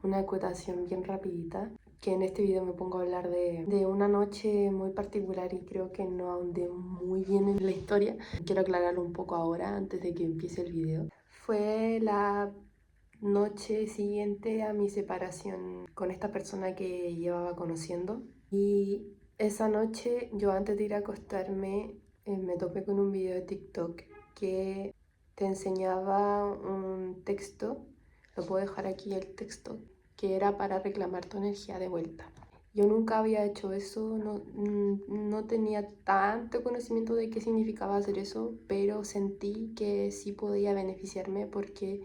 Una acotación bien rapidita, que en este video me pongo a hablar de una noche muy particular y creo que no ahondé muy bien en la historia. Quiero aclararlo un poco ahora, antes de que empiece el video. Fue la noche siguiente a mi separación con esta persona que llevaba conociendo. Y esa noche, yo antes de ir a acostarme, me topé con un video de TikTok que te enseñaba un texto. Lo puedo dejar aquí el texto, que era para reclamar tu energía de vuelta. Yo nunca había hecho eso, no tenía tanto conocimiento de qué significaba hacer eso, pero sentí que sí podía beneficiarme porque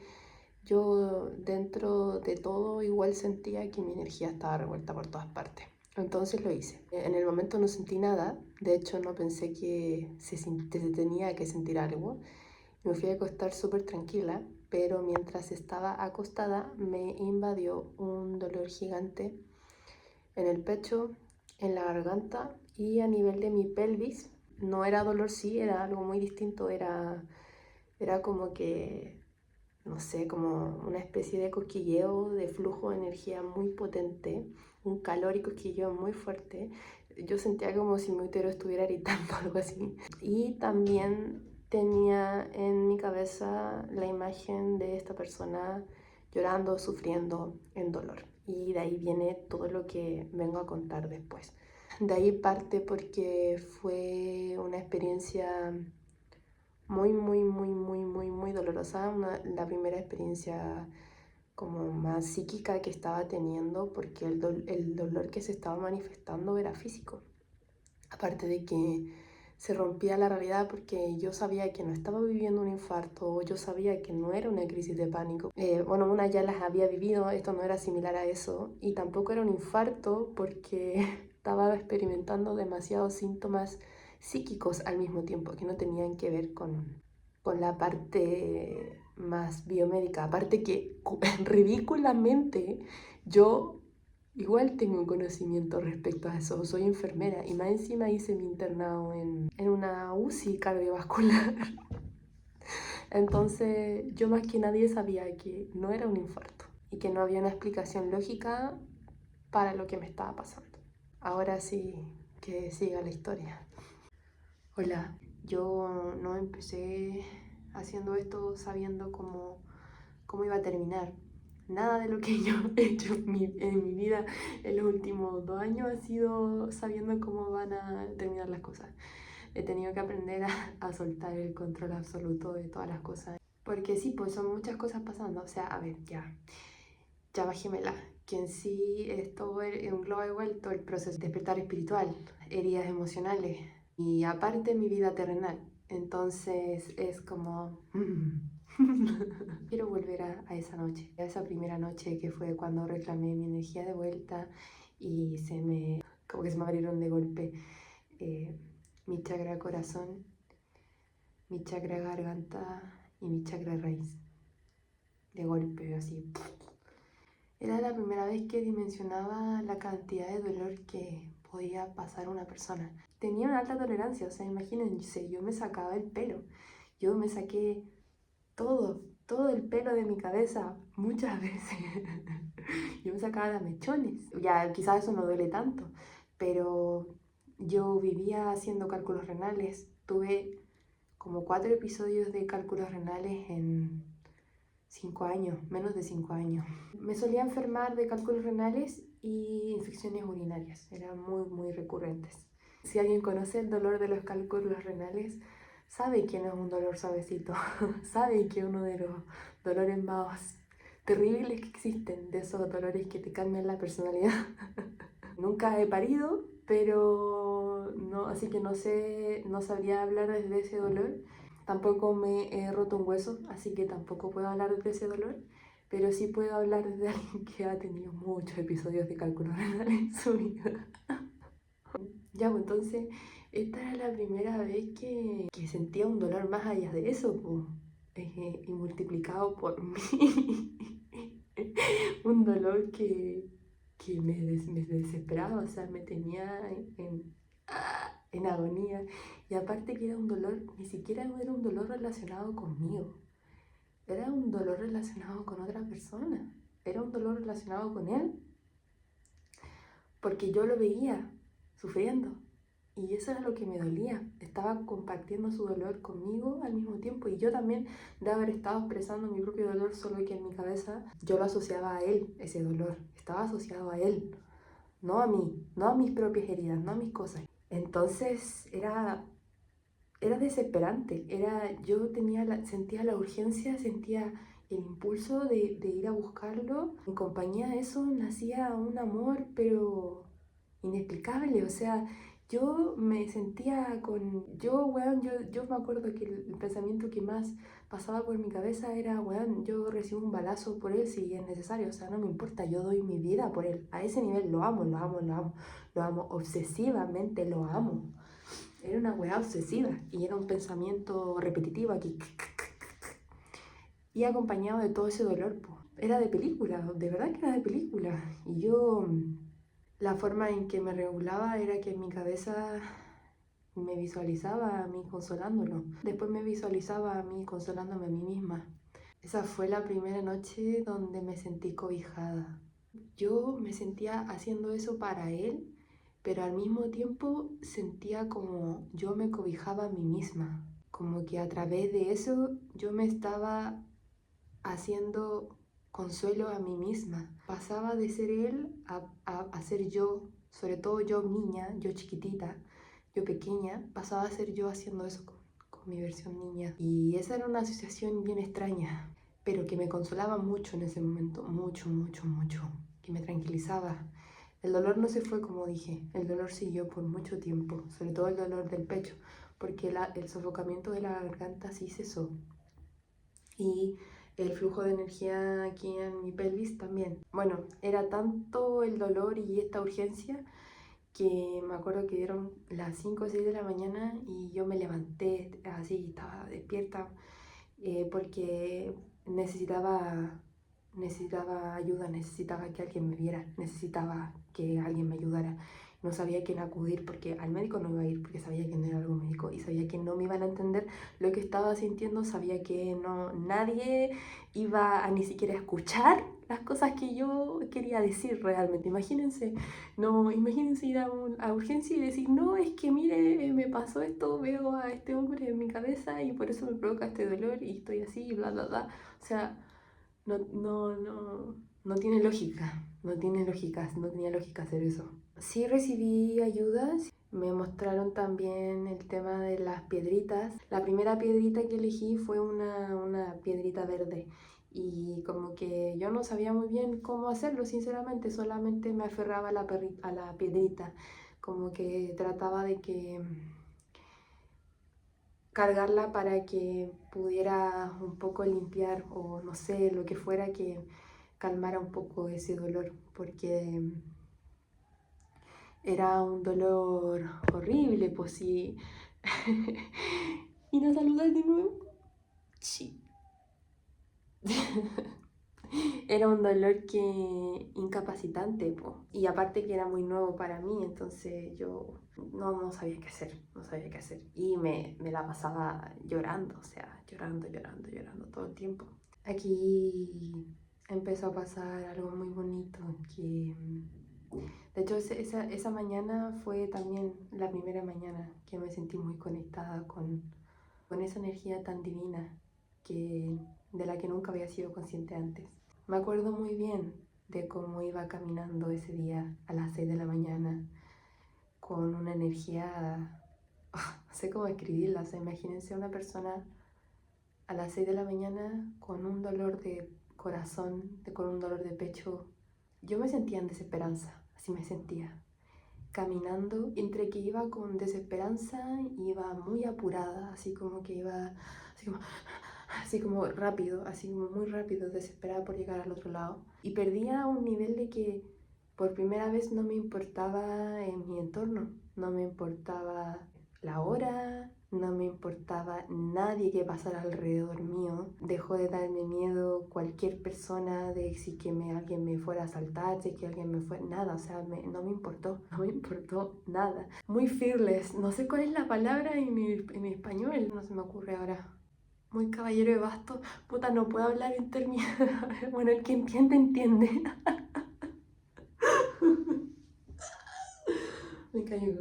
yo dentro de todo igual sentía que mi energía estaba revuelta por todas partes. Entonces lo hice. En el momento no sentí nada, de hecho no pensé que se tenía que sentir algo. Me fui a acostar súper tranquila, pero mientras estaba acostada me invadió un dolor gigante en el pecho, en la garganta y a nivel de mi pelvis. No era dolor, sí, era algo muy distinto, era como que, no sé, como una especie de cosquilleo, de flujo de energía muy potente, un calor y cosquilleo muy fuerte. Yo sentía como si mi útero estuviera gritando, algo así. Y también tenía en mi cabeza la imagen de esta persona llorando, sufriendo en dolor. Y de ahí viene todo lo que vengo a contar después. De ahí parte porque fue una experiencia muy dolorosa. La primera experiencia como más psíquica que estaba teniendo, porque el dolor que se estaba manifestando era físico. Aparte de que se rompía la realidad porque yo sabía que no estaba viviendo un infarto, yo sabía que no era una crisis de pánico. Bueno, una ya las había vivido, esto no era similar a eso, y tampoco era un infarto porque estaba experimentando demasiados síntomas psíquicos al mismo tiempo que no tenían que ver con la parte más biomédica. Aparte que ridículamente yo igual tengo un conocimiento respecto a eso, soy enfermera y más encima hice mi internado en una UCI cardiovascular. Entonces yo más que nadie sabía que no era un infarto y que no había una explicación lógica para lo que me estaba pasando. Ahora sí, que siga la historia. Hola, yo no empecé haciendo esto sabiendo cómo iba a terminar. Nada de lo que yo he hecho en mi vida en los últimos 2 años ha sido sabiendo cómo van a terminar las cosas. He tenido que aprender a soltar el control absoluto de todas las cosas. Porque sí, pues son muchas cosas pasando. O sea, a ver, ya bajémela. Que en sí esto engloba igual todo el proceso de despertar espiritual, heridas emocionales y aparte mi vida terrenal. Entonces es como... Quiero volver a esa noche, a esa primera noche que fue cuando reclamé mi energía de vuelta y como que se me abrieron de golpe mi chakra corazón, mi chakra garganta y mi chakra raíz. De golpe, así. Era la primera vez que dimensionaba la cantidad de dolor que podía pasar una persona. Tenía una alta tolerancia, o sea, imagínense, yo me sacaba el pelo, yo me saqué todo el pelo de mi cabeza muchas veces. Yo me sacaba mechones. Ya, quizás eso no duele tanto, pero yo vivía haciendo cálculos renales. Tuve como 4 episodios de cálculos renales en 5 años, menos de 5 años. Me solía enfermar de cálculos renales y infecciones urinarias, eran muy recurrentes. Si alguien conoce el dolor de los cálculos renales, sabe que no es un dolor suavecito, sabe que es uno de los dolores más terribles que existen, de esos dolores que te cambian la personalidad. Nunca he parido, pero no, así que no sabría hablar desde ese dolor. Tampoco me he roto un hueso, así que tampoco puedo hablar de ese dolor, pero sí puedo hablar de alguien que ha tenido muchos episodios de cálculo renal en su vida. Ya, pues entonces, esta era la primera vez que sentía un dolor más allá de eso, pues, y multiplicado por mí. Un dolor que me desesperaba, o sea, me tenía en agonía. Y aparte que era un dolor, ni siquiera era un dolor relacionado conmigo, era un dolor relacionado con otra persona. era un dolor relacionado con él, porque yo lo veía sufriendo. Y eso era lo que me dolía. Estaba compartiendo su dolor conmigo al mismo tiempo. Y yo también, de haber estado expresando mi propio dolor, solo que en mi cabeza yo lo asociaba a él, ese dolor. Estaba asociado a él, no a mí, no a mis propias heridas, no a mis cosas. Entonces era desesperante. Yo sentía la urgencia, sentía el impulso de ir a buscarlo. En compañía de eso nacía un amor, pero inexplicable. O sea, yo me sentía yo me acuerdo que el pensamiento que más pasaba por mi cabeza era, weón, yo recibo un balazo por él si es necesario. O sea, no me importa, yo doy mi vida por él. A ese nivel lo amo, lo amo, lo amo, lo amo, obsesivamente lo amo. Era una weá obsesiva y era un pensamiento repetitivo aquí. Y acompañado de todo ese dolor, po. Era de película, de verdad que era de película. Y yo, la forma en que me regulaba era que en mi cabeza me visualizaba a mí consolándolo. Después me visualizaba a mí consolándome a mí misma. Esa fue la primera noche donde me sentí cobijada. Yo me sentía haciendo eso para él, pero al mismo tiempo sentía como yo me cobijaba a mí misma, como que a través de eso yo me estaba haciendo consuelo a mí misma. Pasaba de ser él a ser yo, sobre todo yo niña, yo chiquitita, yo pequeña, pasaba a ser yo haciendo eso con mi versión niña. Y esa era una asociación bien extraña, pero que me consolaba mucho en ese momento, mucho, mucho, mucho, que me tranquilizaba. El dolor no se fue, como dije, el dolor siguió por mucho tiempo, sobre todo el dolor del pecho, porque el sofocamiento de la garganta sí cesó. Y el flujo de energía aquí en mi pelvis también. Bueno, era tanto el dolor y esta urgencia que me acuerdo que dieron las 5 o 6 de la mañana y yo me levanté así, estaba despierta porque necesitaba ayuda, necesitaba que alguien me viera, necesitaba que alguien me ayudara. No sabía a quién acudir porque al médico no iba a ir porque sabía que no era algo médico y sabía que no me iban a entender lo que estaba sintiendo, sabía que nadie iba a ni siquiera escuchar las cosas que yo quería decir realmente. Imagínense ir a urgencia y decir, no, es que mire, me pasó esto, veo a este hombre en mi cabeza y por eso me provoca este dolor y estoy así, bla, bla, bla. O sea, no tiene lógica, no tiene lógica, no tenía lógica hacer eso. Sí recibí ayudas, me mostraron también el tema de las piedritas. La primera piedrita que elegí fue una piedrita verde y como que yo no sabía muy bien cómo hacerlo, sinceramente, solamente me aferraba a la piedrita, como que trataba de que cargarla para que pudiera un poco limpiar o no sé, lo que fuera que calmara un poco ese dolor, porque era un dolor horrible, pues sí. ¿Y no saludas de nuevo? Sí. Era un dolor que incapacitante, po. Y aparte que era muy nuevo para mí, entonces yo no sabía qué hacer, no sabía qué hacer. Y me la pasaba llorando, o sea, llorando, llorando, llorando todo el tiempo. Aquí empezó a pasar algo muy bonito, que de hecho esa mañana fue también la primera mañana que me sentí muy conectada con esa energía tan divina de la que nunca había sido consciente antes. Me acuerdo muy bien de cómo iba caminando ese día a las 6 de la mañana con una energía, no sé cómo describirla, o sea, imagínense una persona a las 6 de la mañana con un dolor de corazón, con un dolor de pecho. Yo me sentía en desesperanza, así me sentía. Caminando, entre que iba con desesperanza, iba muy apurada, así como que iba, así como rápido, así como muy rápido, desesperada por llegar al otro lado. Y perdía un nivel de que por primera vez no me importaba en mi entorno, no me importaba la hora, no me importaba nadie que pasara alrededor mío. Dejó de darme miedo cualquier persona, de si que alguien me fuera a asaltar, si que alguien me fuera... Nada, o sea, no me importó, no me importó nada. Muy fearless, no sé cuál es la palabra en español, no se me ocurre ahora. muy caballero de basto. Puta, no puedo hablar en términos... Bueno, el que entiende, entiende. Me cayó.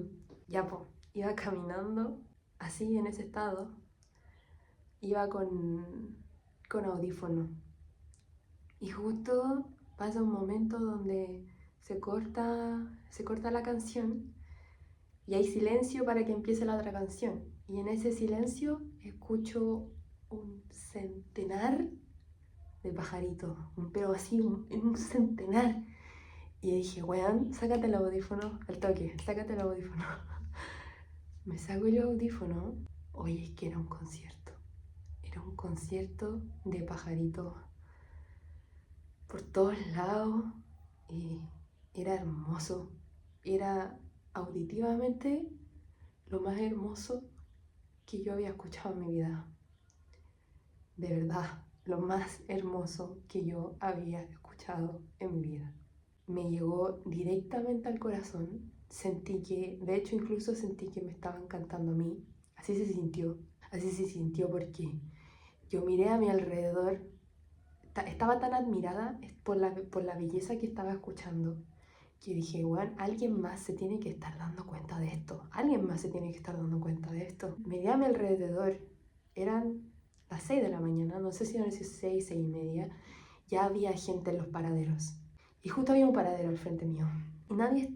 Ya, pues, iba caminando así en ese estado. Iba con audífono. Y justo pasa un momento donde se corta la canción y hay silencio para que empiece la otra canción. Y en ese silencio escucho un centenar de pajaritos, pero así, un centenar. Y dije, weón, sácate el audífono al toque, sácate el audífono. Me saco el audífono. Oye, es que era un concierto. Era un concierto de pajaritos por todos lados y era hermoso. Era auditivamente lo más hermoso que yo había escuchado en mi vida. De verdad, lo más hermoso que yo había escuchado en mi vida. Me llegó directamente al corazón. Sentí que, de hecho incluso sentí que me estaban cantando a mí. Así se sintió. Así se sintió porque yo miré a mi alrededor. Estaba tan admirada por la belleza que estaba escuchando que dije, bueno, alguien más se tiene que estar dando cuenta de esto. Alguien más se tiene que estar dando cuenta de esto. Miré a mi alrededor. Eran las 6 de la mañana. No sé si eran 6, 6:30. Ya había gente en los paraderos. Y justo había un paradero al frente mío. Y nadie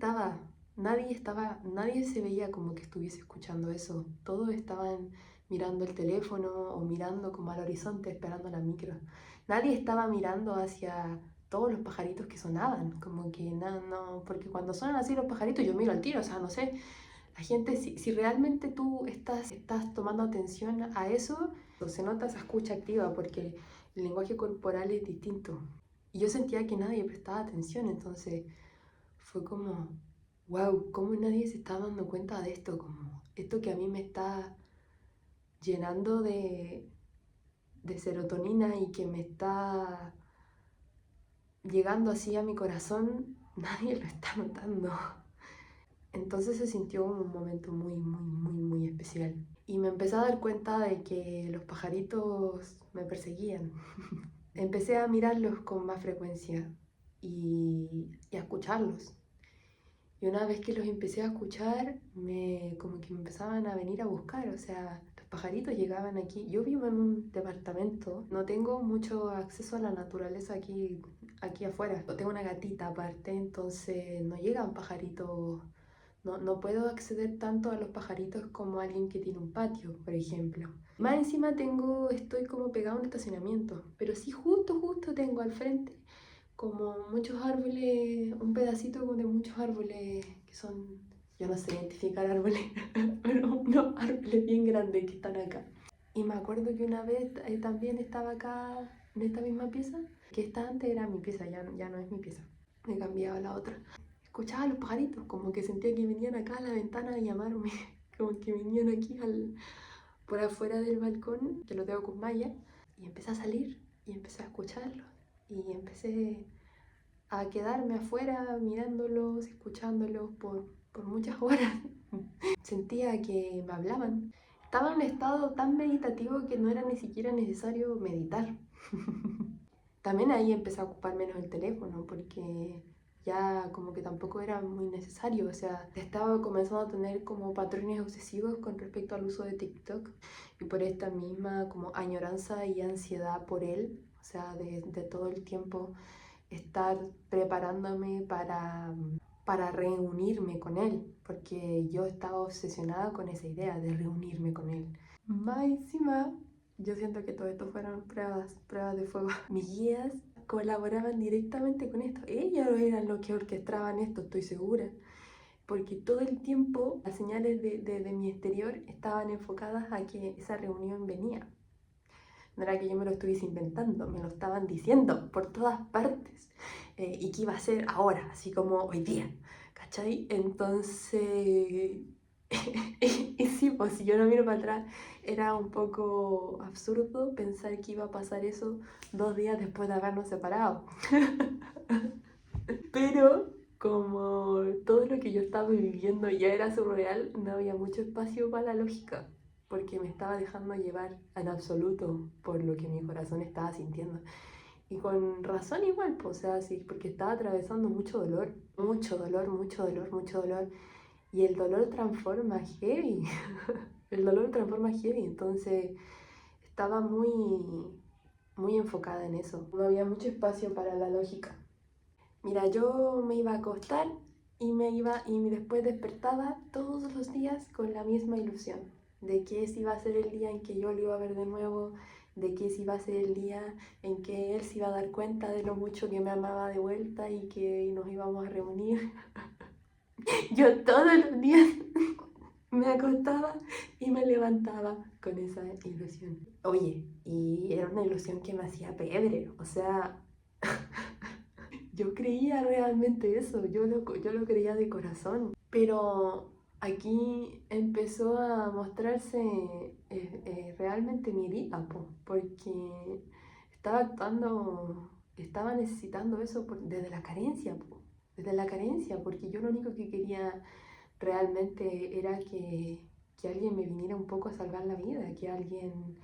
se veía como que estuviese escuchando eso. Todos estaban mirando el teléfono o mirando como al horizonte esperando la micro. Nadie estaba mirando hacia todos los pajaritos que sonaban. Como que nada, no, porque cuando suenan así los pajaritos yo miro al tiro, o sea, no sé. La gente, si realmente tú estás tomando atención a eso, se nota esa escucha activa porque el lenguaje corporal es distinto. Y yo sentía que nadie prestaba atención, entonces fue como, wow, ¿cómo nadie se está dando cuenta de esto? Como esto que a mí me está llenando de serotonina y que me está llegando así a mi corazón, nadie lo está notando. Entonces se sintió un momento muy, muy, muy, muy especial. Y me empecé a dar cuenta de que los pajaritos me perseguían. Empecé a mirarlos con más frecuencia y a escucharlos. Y una vez que los empecé a escuchar, como que me empezaban a venir a buscar. O sea, los pajaritos llegaban aquí. Yo vivo en un departamento, no tengo mucho acceso a la naturaleza aquí afuera. Tengo una gatita aparte, entonces no llegan pajaritos. No puedo acceder tanto a los pajaritos como alguien que tiene un patio, por ejemplo. Más encima estoy como pegado a un estacionamiento, pero sí justo tengo al frente como muchos árboles, un pedacito de muchos árboles que son, yo no sé identificar árboles, pero unos árboles bien grandes que están acá. Y me acuerdo que una vez también estaba acá en esta misma pieza, que esta antes era mi pieza, ya no es mi pieza, me cambiaba a la otra. Escuchaba a los pajaritos, como que sentía que venían acá a la ventana a llamarme, como que venían aquí por afuera del balcón, que lo tengo con malla, y empecé a salir y empecé a escucharlos y empecé a quedarme afuera mirándolos, escuchándolos por muchas horas. Sentía que me hablaban. Estaba en un estado tan meditativo que no era ni siquiera necesario meditar. También ahí empecé a ocupar menos el teléfono porque ya como que tampoco era muy necesario, o sea, estaba comenzando a tener como patrones obsesivos con respecto al uso de TikTok y por esta misma como añoranza y ansiedad por él, o sea, de todo el tiempo estar preparándome para reunirme con él, porque yo estaba obsesionada con esa idea de reunirme con él. Más encima, yo siento que todo esto fueron pruebas de fuego. Mis guías colaboraban directamente con esto. Ellos eran los que orquestaban esto, estoy segura. Porque todo el tiempo las señales de mi exterior estaban enfocadas a que esa reunión venía. No era que yo me lo estuviese inventando, me lo estaban diciendo por todas partes. Y que iba a ser ahora, así como hoy día. ¿Cachai? Entonces... y sí, pues si yo no miro para atrás, era un poco absurdo pensar que iba a pasar eso 2 días después de habernos separado. Pero como todo lo que yo estaba viviendo ya era surreal, no había mucho espacio para la lógica. porque me estaba dejando llevar en absoluto por lo que mi corazón estaba sintiendo. Y con razón igual, pues, o sea, sí, porque estaba atravesando mucho dolor, mucho dolor, mucho dolor, mucho dolor. Y el dolor transforma heavy, el dolor transforma heavy, entonces estaba muy enfocada en eso. No había mucho espacio para la lógica. Mira, yo me iba a acostar y después despertaba todos los días con la misma ilusión de que ese iba a ser el día en que yo lo iba a ver de nuevo, de que ese iba a ser el día en que él se iba a dar cuenta de lo mucho que me amaba de vuelta y que nos íbamos a reunir. Yo todos los días me acostaba y me levantaba con esa ilusión. Oye, y era una ilusión que me hacía pebre, o sea, yo creía realmente eso, yo lo creía de corazón. Pero aquí empezó a mostrarse realmente mi herida, porque estaba actuando, estaba necesitando eso desde la carencia, desde la carencia, porque yo lo único que quería realmente era que alguien me viniera un poco a salvar la vida, que alguien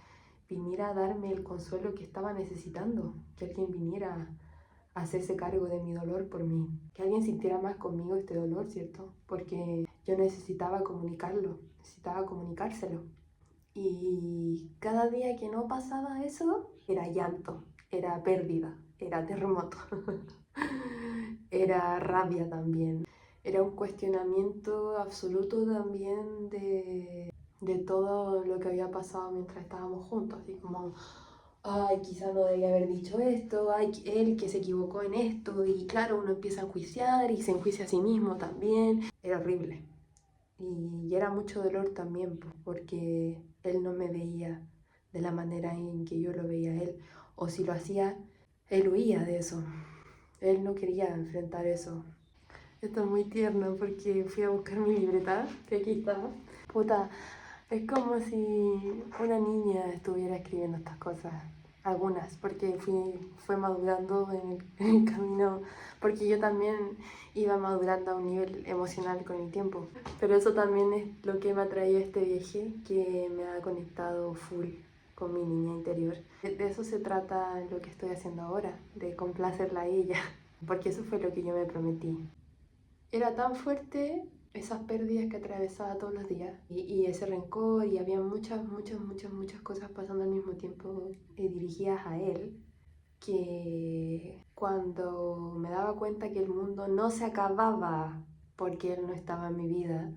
viniera a darme el consuelo que estaba necesitando, que alguien viniera a hacerse cargo de mi dolor por mí, que alguien sintiera más conmigo este dolor, ¿cierto? Porque yo necesitaba comunicarlo, necesitaba comunicárselo. Y cada día que no pasaba eso, era llanto, era pérdida, era terremoto, era rabia también. Era un cuestionamiento absoluto también de todo lo que había pasado mientras estábamos juntos, así como, ay, quizá no debía haber dicho esto, ay, él que se equivocó en esto, y claro, uno empieza a enjuiciar y se enjuicia a sí mismo también. Era horrible. Y era mucho dolor también, porque él no me veía de la manera en que yo lo veía a él, o si lo hacía, él huía de eso. Él no quería enfrentar eso. Esto es muy tierno porque fui a buscar mi libreta, que aquí está. Puta, es como si una niña estuviera escribiendo estas cosas. Algunas, porque fue madurando en el camino, porque yo también iba madurando a un nivel emocional con el tiempo. Pero eso también es lo que me ha traído este viaje, que me ha conectado full con mi niña interior. De eso se trata lo que estoy haciendo ahora, de complacerla a ella, porque eso fue lo que yo me prometí. Era tan fuerte esas pérdidas que atravesaba todos los días y ese rencor y había muchas cosas pasando al mismo tiempo dirigidas a él, que cuando me daba cuenta que el mundo no se acababa porque él no estaba en mi vida,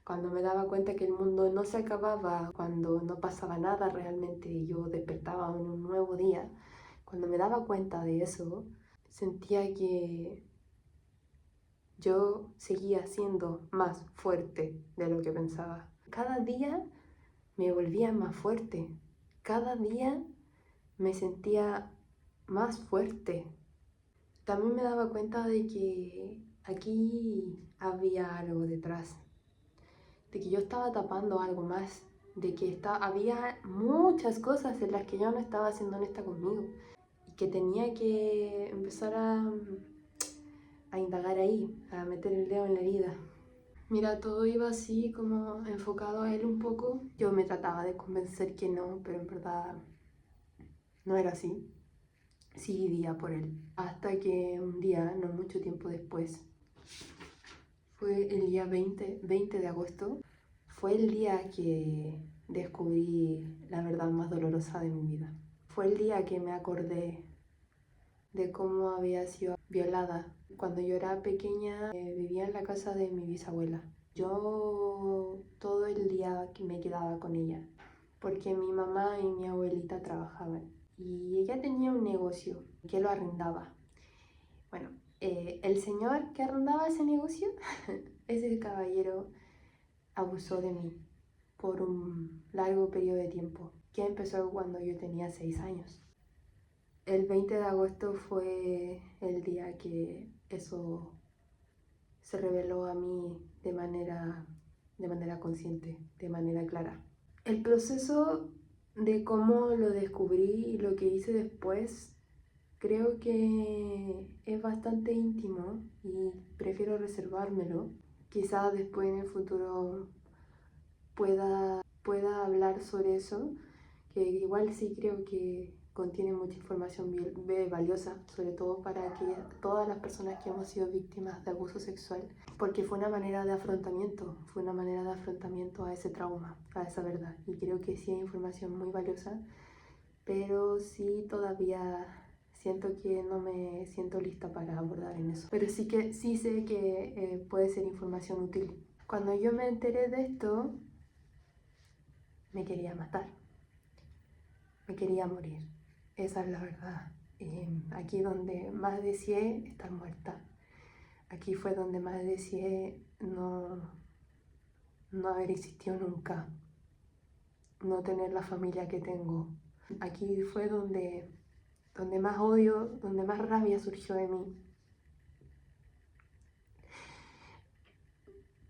cuando me daba cuenta que el mundo no se acababa cuando no pasaba nada realmente y yo despertaba en un nuevo día, cuando me daba cuenta de eso, sentía que yo seguía siendo más fuerte de lo que pensaba. Cada día me volvía más fuerte. Cada día me sentía más fuerte. También me daba cuenta de que aquí había algo detrás, de que yo estaba tapando algo más, de que había muchas cosas en las que yo no estaba siendo honesta conmigo y que tenía que empezar a indagar ahí, a meter el dedo en la herida. Mira, todo iba así como enfocado a él un poco. Yo me trataba de convencer que no, pero en verdad no era así. Sí vivía por él. Hasta que un día, no mucho tiempo después, fue el día 20 de agosto, fue el día que descubrí la verdad más dolorosa de mi vida. Fue el día que me acordé de cómo había sido violada. Cuando yo era pequeña, vivía en la casa de mi bisabuela. Yo todo el día que me quedaba con ella, porque mi mamá y mi abuelita trabajaban y ella tenía un negocio que lo arrendaba. Bueno, el señor que arrendaba ese negocio, ese caballero abusó de mí por un largo periodo de tiempo, que empezó cuando yo tenía 6 años. El 20 de agosto fue el día que eso se reveló a mí de manera consciente, de manera clara. El proceso de cómo lo descubrí y lo que hice después creo que es bastante íntimo y prefiero reservármelo. Quizás después en el futuro pueda pueda hablar sobre eso, que igual sí creo que contiene mucha información valiosa, sobre todo para todas las personas que hemos sido víctimas de abuso sexual, porque fue una manera de afrontamiento a ese trauma, a esa verdad. Y creo que sí hay información muy valiosa, pero sí todavía siento que no me siento lista para abordar en eso. Pero sí sé que puede ser información útil. Cuando yo me enteré de esto, me quería matar, me quería morir. Esa es la verdad. Aquí donde más deseé estar muerta. Aquí fue donde más deseé no haber existido nunca, no tener la familia que tengo. Aquí fue donde más odio, donde más rabia surgió de mí.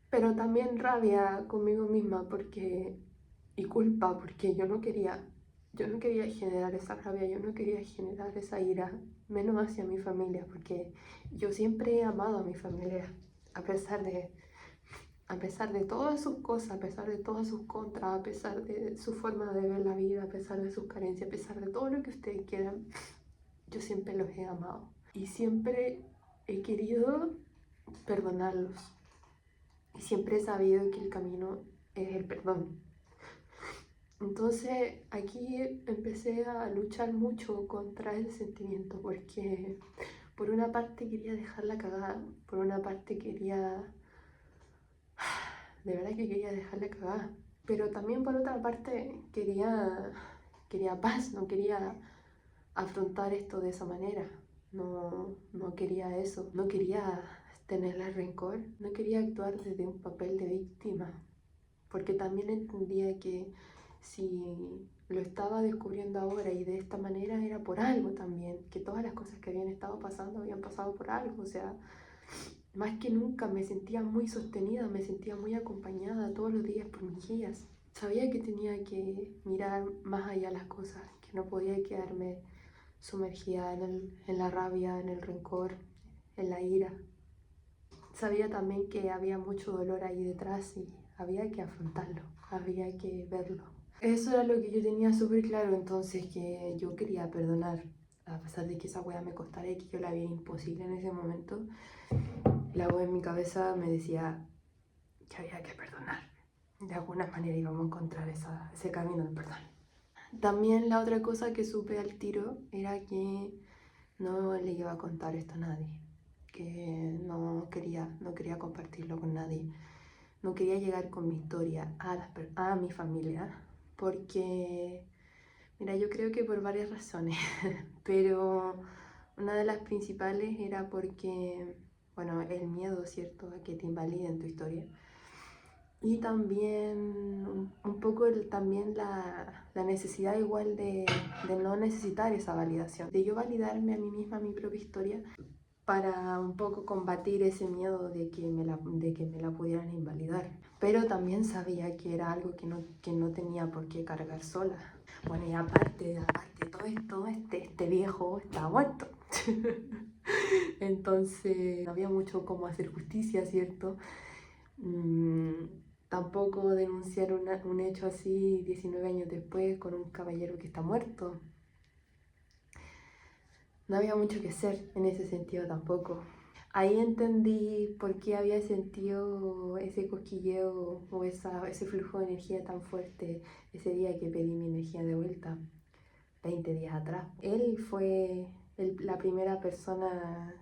Pero también rabia conmigo misma y culpa porque yo no quería generar esa rabia, yo no quería generar esa ira, menos hacia mi familia, porque yo siempre he amado a mi familia, a pesar de todas sus cosas, a pesar de todas sus contras, a pesar de su forma de ver la vida, a pesar de sus carencias, a pesar de todo lo que ustedes quieran, yo siempre los he amado y siempre he querido perdonarlos y siempre he sabido que el camino es el perdón. Entonces aquí empecé a luchar mucho contra ese sentimiento porque por una parte quería dejarla cagada, por una parte de verdad que quería dejarla cagada, pero también por otra parte quería paz, no quería afrontar esto de esa manera, no quería eso, no quería tenerle rencor, no quería actuar desde un papel de víctima, porque también entendía que si lo estaba descubriendo ahora y de esta manera era por algo también, que todas las cosas que habían estado pasando habían pasado por algo, o sea, más que nunca me sentía muy sostenida, me sentía muy acompañada todos los días por mis guías. Sabía que tenía que mirar más allá las cosas, que no podía quedarme sumergida en la rabia, en el rencor, en la ira. Sabía también que había mucho dolor ahí detrás y había que afrontarlo, había que verlo. Eso era lo que yo tenía súper claro entonces, que yo quería perdonar, a pesar de que esa wea me costara y que yo la veía imposible en ese momento. La voz en mi cabeza me decía que había que perdonar. De alguna manera íbamos a encontrar ese camino del perdón. También la otra cosa que supe al tiro era que no le iba a contar esto a nadie, que no quería compartirlo con nadie. No quería llegar con mi historia a mi familia, porque, mira, yo creo que por varias razones, pero una de las principales era porque, bueno, el miedo, ¿cierto?, a que te invaliden tu historia. Y también un poco también la necesidad igual de no necesitar esa validación, de yo validarme a mí misma mi propia historia para un poco combatir ese miedo de que me la pudieran invalidar. Pero también sabía que era algo que no tenía por qué cargar sola. Bueno, y aparte todo esto, este viejo está muerto. Entonces no había mucho cómo hacer justicia, ¿cierto? Tampoco denunciar un hecho así 19 años después con un caballero que está muerto. No había mucho que hacer en ese sentido tampoco. Ahí entendí por qué había sentido ese cosquilleo o ese flujo de energía tan fuerte ese día que pedí mi energía de vuelta, 20 días atrás. Él fue la primera persona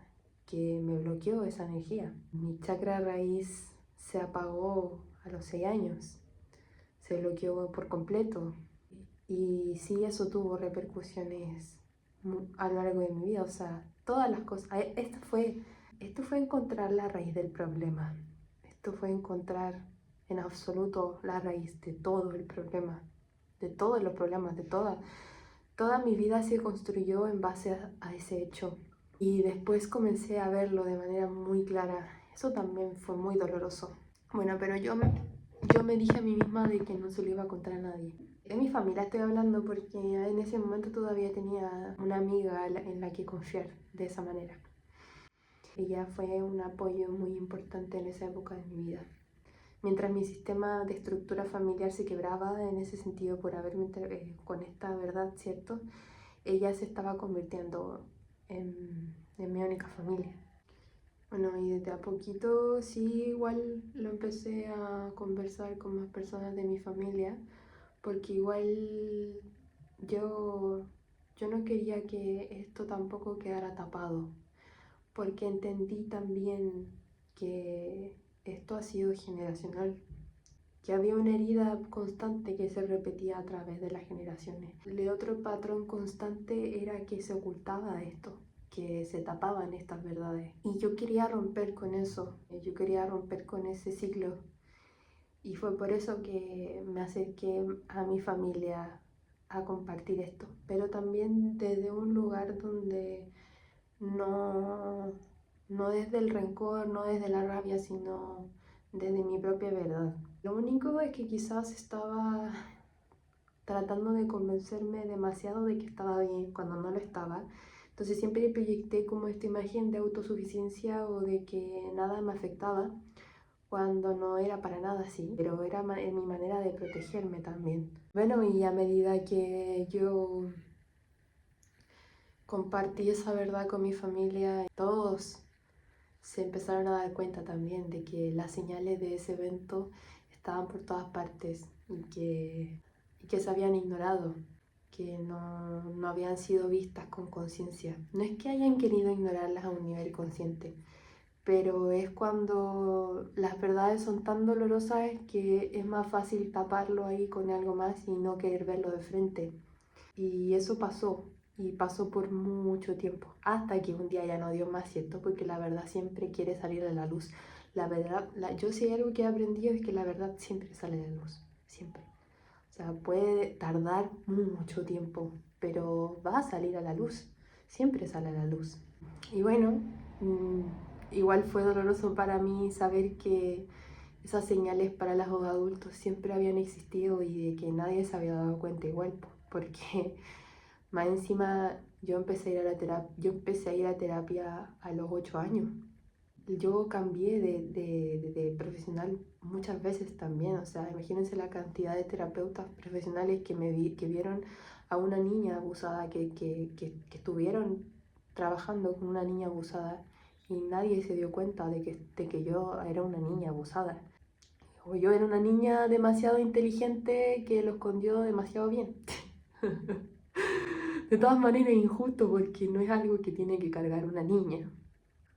que me bloqueó esa energía. Mi chakra raíz se apagó a los 6 años, se bloqueó por completo. Y sí, eso tuvo repercusiones a lo largo de mi vida, o sea, todas las cosas. Esto fue encontrar la raíz del problema. Esto fue encontrar en absoluto la raíz de todo el problema, de todos los problemas, toda mi vida se construyó en base a ese hecho. Y después comencé a verlo de manera muy clara. Eso también fue muy doloroso. Bueno, pero yo me dije a mí misma de que no se lo iba a contar a nadie. En mi familia estoy hablando porque en ese momento todavía tenía una amiga en la que confiar de esa manera. Ella fue un apoyo muy importante en esa época de mi vida. Mientras mi sistema de estructura familiar se quebraba en ese sentido por haberme con esta verdad, ¿cierto? Ella se estaba convirtiendo en mi única familia. Bueno, y desde a poquito sí igual lo empecé a conversar con más personas de mi familia, porque igual yo, yo no quería que esto tampoco quedara tapado, porque entendí también que esto ha sido generacional, que había una herida constante que se repetía a través de las generaciones. El otro patrón constante era que se ocultaba esto, que se tapaban estas verdades. Y yo quería romper con eso, yo quería romper con ese ciclo. Y fue por eso que me acerqué a mi familia a compartir esto, pero también desde un lugar donde no, no desde el rencor, no desde la rabia, sino desde mi propia verdad. Lo único es que quizás estaba tratando de convencerme demasiado de que estaba bien cuando no lo estaba. Entonces siempre proyecté como esta imagen de autosuficiencia o de que nada me afectaba, cuando no era para nada así, pero era mi manera de protegerme también. Bueno, y a medida que yo compartí esa verdad con mi familia, todos se empezaron a dar cuenta también de que las señales de ese evento estaban por todas partes y que se habían ignorado, que no habían sido vistas con conciencia. No es que hayan querido ignorarlas a un nivel consciente, pero es cuando las verdades son tan dolorosas que es más fácil taparlo ahí con algo más y no querer verlo de frente. Y eso pasó, y pasó por mucho tiempo, hasta que un día ya no dio más, ¿cierto? Porque la verdad siempre quiere salir a la luz. La verdad, yo sé algo que he aprendido es que la verdad siempre sale a la luz, siempre. O sea, puede tardar mucho tiempo, pero va a salir a la luz, siempre sale a la luz. Y bueno, igual fue doloroso para mí saber que esas señales para los adultos siempre habían existido y de que nadie se había dado cuenta igual, porque más encima yo empecé a ir a la terapia, a los 8 años. Yo cambié de profesional muchas veces también, o sea, imagínense la cantidad de terapeutas profesionales que vieron a una niña abusada, que estuvieron trabajando con una niña abusada y nadie se dio cuenta de que yo era una niña abusada. O yo era una niña demasiado inteligente que lo escondió demasiado bien. De todas maneras, injusto porque no es algo que tiene que cargar una niña.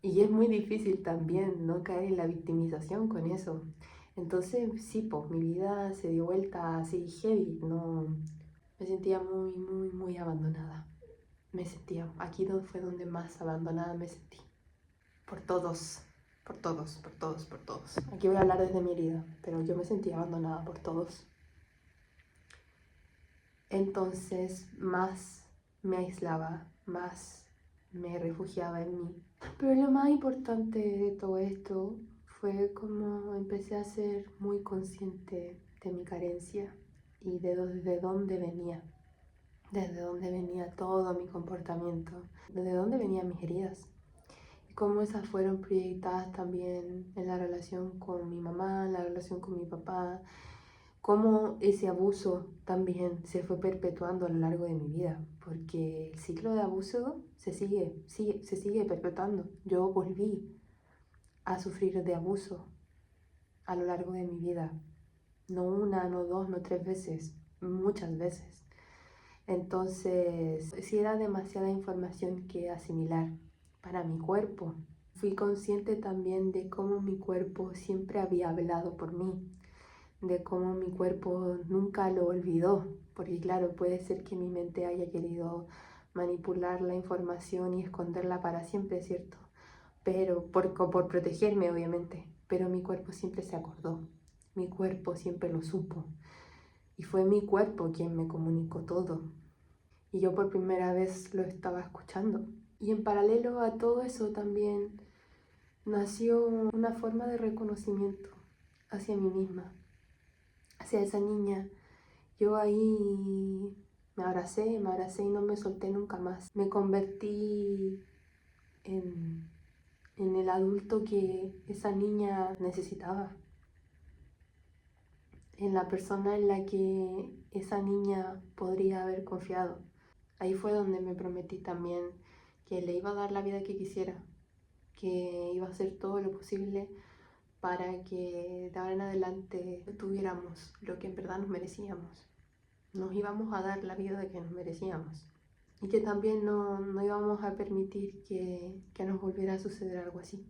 Y es muy difícil también no caer en la victimización con eso. Entonces, sí, pues mi vida se dio vuelta así heavy. No, me sentía muy abandonada. Me sentía, fue donde más abandonada me sentí. Por todos, por todos. Aquí voy a hablar desde mi herida, pero yo me sentía abandonada por todos. Entonces, más me aislaba, más me refugiaba en mí. Pero lo más importante de todo esto fue como empecé a ser muy consciente de mi carencia y desde dónde venía, desde dónde venía todo mi comportamiento, desde dónde venían mis heridas y cómo esas fueron proyectadas también en la relación con mi mamá, en la relación con mi papá, cómo ese abuso también se fue perpetuando a lo largo de mi vida, porque el ciclo de abuso se sigue perpetuando. Yo volví a sufrir de abuso a lo largo de mi vida, no una, no dos, no tres veces, muchas veces. Entonces, sí era demasiada información que asimilar para mi cuerpo. Fui consciente también de cómo mi cuerpo siempre había hablado por mí, de cómo mi cuerpo nunca lo olvidó, porque claro, puede ser que mi mente haya querido manipular la información y esconderla para siempre, ¿cierto? Pero por protegerme, obviamente, pero mi cuerpo siempre se acordó, mi cuerpo siempre lo supo, y fue mi cuerpo quien me comunicó todo, y yo por primera vez lo estaba escuchando. Y en paralelo a todo eso también nació una forma de reconocimiento hacia mí misma, hacia esa niña. Yo ahí me abracé y no me solté nunca más. Me convertí en el adulto que esa niña necesitaba. en la persona en la que esa niña podría haber confiado. Ahí fue donde me prometí también que le iba a dar la vida que quisiera, que iba a hacer todo lo posible para que de ahora en adelante tuviéramos lo que en verdad nos merecíamos. Nos íbamos a dar la vida que nos merecíamos y que también no íbamos a permitir que nos volviera a suceder algo así.